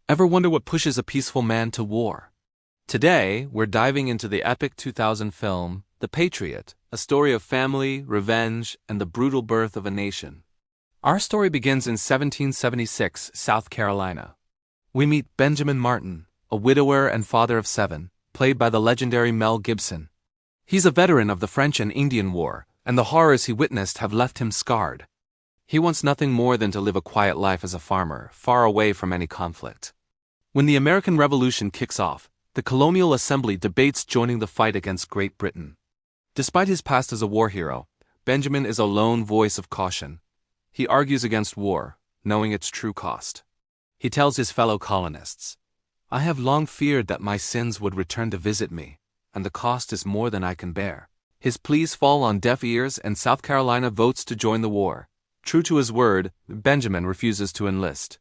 Ever wonder what pushes a peaceful man to war? Today, we're diving into the epic 2000 film, The Patriot, a story of family, revenge, and the brutal birth of a nation. Our story begins in 1776, South Carolina. We meet Benjamin Martin, a widower and father of 7, played by the legendary Mel Gibson. He's a veteran of the French and Indian War, and the horrors he witnessed have left him scarred. He wants nothing more than to live a quiet life as a farmer, far away from any conflict. When the American Revolution kicks off, the Colonial Assembly debates joining the fight against Great Britain. Despite his past as a war hero, Benjamin is a lone voice of caution. He argues against war, knowing its true cost. He tells his fellow colonists, "I have long feared that my sins would return to visit me, and the cost is more than I can bear." His pleas fall on deaf ears and South Carolina votes to join the war. True to his word, Benjamin refuses to enlist.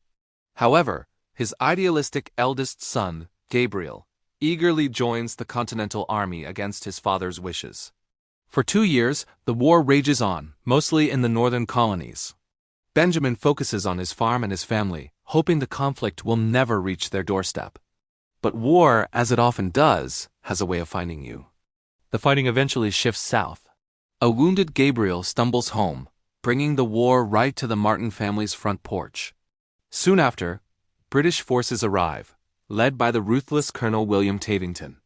However, his idealistic eldest son, Gabriel, eagerly joins the Continental Army against his father's wishes. For 2 years, the war rages on, mostly in the northern colonies. Benjamin focuses on his farm and his family, hoping the conflict will never reach their doorstep. But war, as it often does, has a way of finding you. The fighting eventually shifts south. A wounded Gabriel stumbles home, bringing the war right to the Martin family's front porch. Soon after, British forces arrive, led by the ruthless Colonel William Tavington.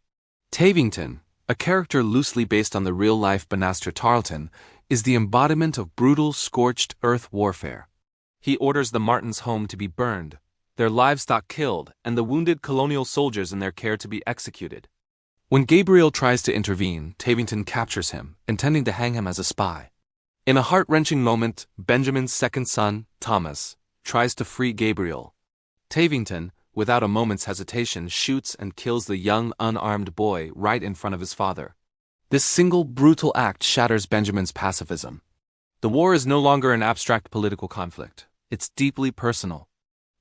Tavington, a character loosely based on the real-life Banastra Tarleton, is the embodiment of brutal, scorched earth warfare. He orders the Martins' home to be burned, their livestock killed, and the wounded colonial soldiers in their care to be executed. When Gabriel tries to intervene, Tavington captures him, intending to hang him as a spy. In a heart-wrenching moment, Benjamin's second son, Thomas, tries to free Gabriel. Tavington, without a moment's hesitation, shoots and kills the young, unarmed boy right in front of his father. This single brutal act shatters Benjamin's pacifism. The war is no longer an abstract political conflict. It's deeply personal.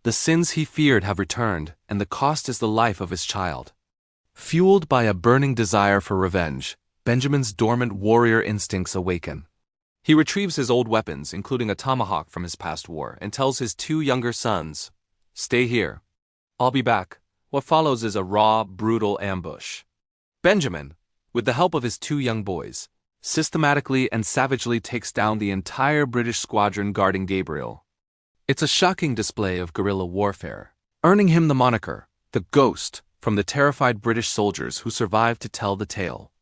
The sins he feared have returned, and the cost is the life of his child. Fueled by a burning desire for revenge, Benjamin's dormant warrior instincts awaken. He retrieves his old weapons, including a tomahawk from his past war, and tells his 2 younger sons, "Stay here. I'll be back." What follows is a raw, brutal ambush. Benjamin, with the help of his 2 young boys, systematically and savagely takes down the entire British squadron guarding Gabriel. It's a shocking display of guerrilla warfare, earning him the moniker, the Ghost, from the terrified British soldiers who survived to tell the tale.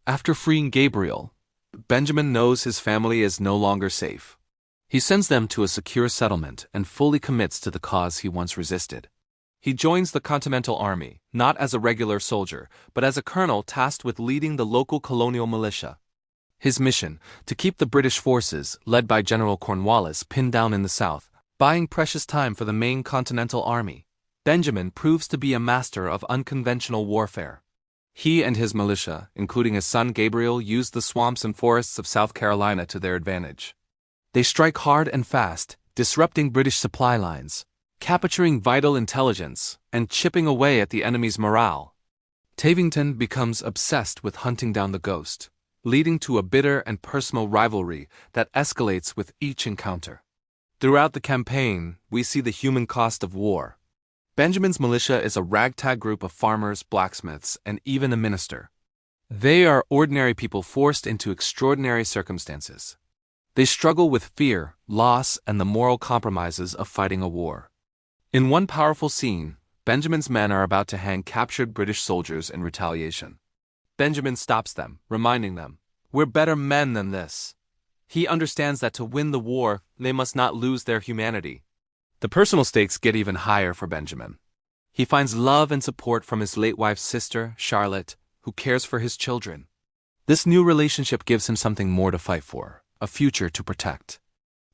After freeing Gabriel, Benjamin knows his family is no longer safe. He sends them to a secure settlement and fully commits to the cause he once resisted. He joins the Continental Army, not as a regular soldier, but as a colonel tasked with leading the local colonial militia. His mission, to keep the British forces, led by General Cornwallis, pinned down in the south, buying precious time for the main Continental Army. Benjamin proves to be a master of unconventional warfare. He and his militia, including his son Gabriel, use the swamps and forests of South Carolina to their advantage. They strike hard and fast, disrupting British supply lines, capturing vital intelligence, and chipping away at the enemy's morale. Tavington becomes obsessed with hunting down the Ghost, leading to a bitter and personal rivalry that escalates with each encounter. Throughout the campaign, we see the human cost of war. Benjamin's militia is a ragtag group of farmers, blacksmiths, and even a minister. They are ordinary people forced into extraordinary circumstances. They struggle with fear, loss, and the moral compromises of fighting a war. In one powerful scene, Benjamin's men are about to hang captured British soldiers in retaliation. Benjamin stops them, reminding them, "We're better men than this." He understands that to win the war, they must not lose their humanity. The personal stakes get even higher for Benjamin. He finds love and support from his late wife's sister, Charlotte, who cares for his children. This new relationship gives him something more to fight for, a future to protect.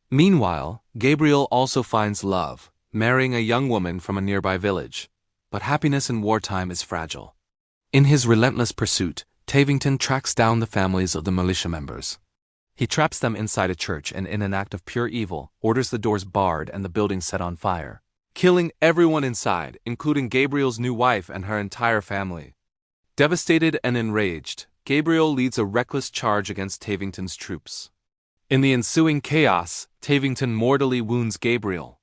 Meanwhile, Gabriel also finds love, marrying a young woman from a nearby village. But happiness in wartime is fragile. In his relentless pursuit, Tavington tracks down the families of the militia members. He traps them inside a church and, in an act of pure evil, orders the doors barred and the building set on fire, killing everyone inside, including Gabriel's new wife and her entire family. Devastated and enraged, Gabriel leads a reckless charge against Tavington's troops. In the ensuing chaos, Tavington mortally wounds Gabriel.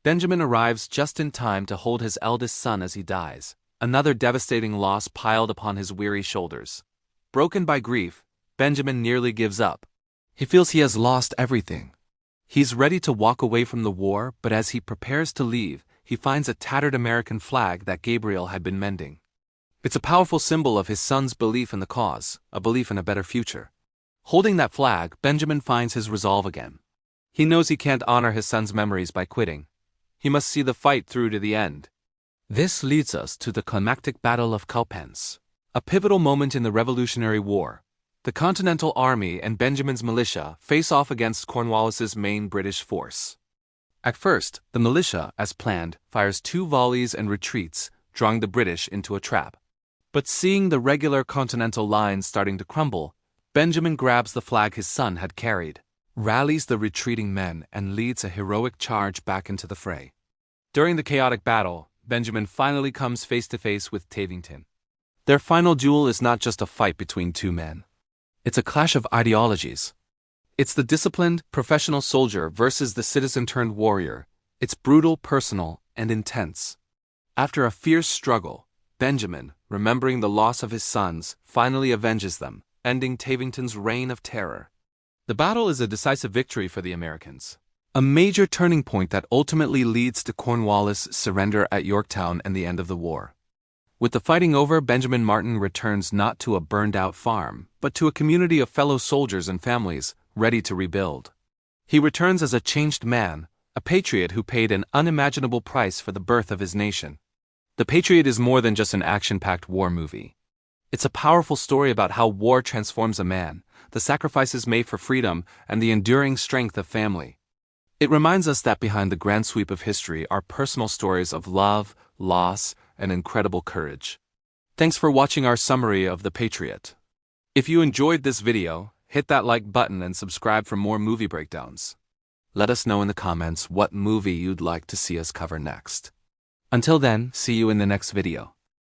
Benjamin arrives just in time to hold his eldest son as he dies, another devastating loss piled upon his weary shoulders. Broken by grief, Benjamin nearly gives up. He feels he has lost everything. He's ready to walk away from the war, but as he prepares to leave, he finds a tattered American flag that Gabriel had been mending. It's a powerful symbol of his son's belief in the cause, a belief in a better future. Holding that flag, Benjamin finds his resolve again. He knows he can't honor his son's memories by quitting. He must see the fight through to the end. This leads us to the climactic Battle of Cowpens, a pivotal moment in the Revolutionary War. The Continental Army and Benjamin's militia face off against Cornwallis's main British force. At first, the militia, as planned, fires 2 volleys and retreats, drawing the British into a trap. But seeing the regular Continental lines starting to crumble, Benjamin grabs the flag his son had carried, rallies the retreating men, and leads a heroic charge back into the fray. During the chaotic battle, Benjamin finally comes face to face with Tavington. Their final duel is not just a fight between 2 men. It's a clash of ideologies. It's the disciplined, professional soldier versus the citizen-turned-warrior. It's brutal, personal, and intense. After a fierce struggle, Benjamin, remembering the loss of his sons, finally avenges them, ending Tavington's reign of terror. The battle is a decisive victory for the Americans, a major turning point that ultimately leads to Cornwallis' surrender at Yorktown and the end of the war. With the fighting over, Benjamin Martin returns not to a burned-out farm, but to a community of fellow soldiers and families ready to rebuild. He returns as a changed man, a patriot who paid an unimaginable price for the birth of his nation. The Patriot is more than just an action-packed war movie. It's a powerful story about how war transforms a man, the sacrifices made for freedom, and the enduring strength of family. It reminds us that behind the grand sweep of history are personal stories of love, loss, and incredible courage. Thanks for watching our summary of The Patriot. If you enjoyed this video, hit that like button and subscribe for more movie breakdowns. Let us know in the comments what movie you'd like to see us cover next. Until then, see you in the next video.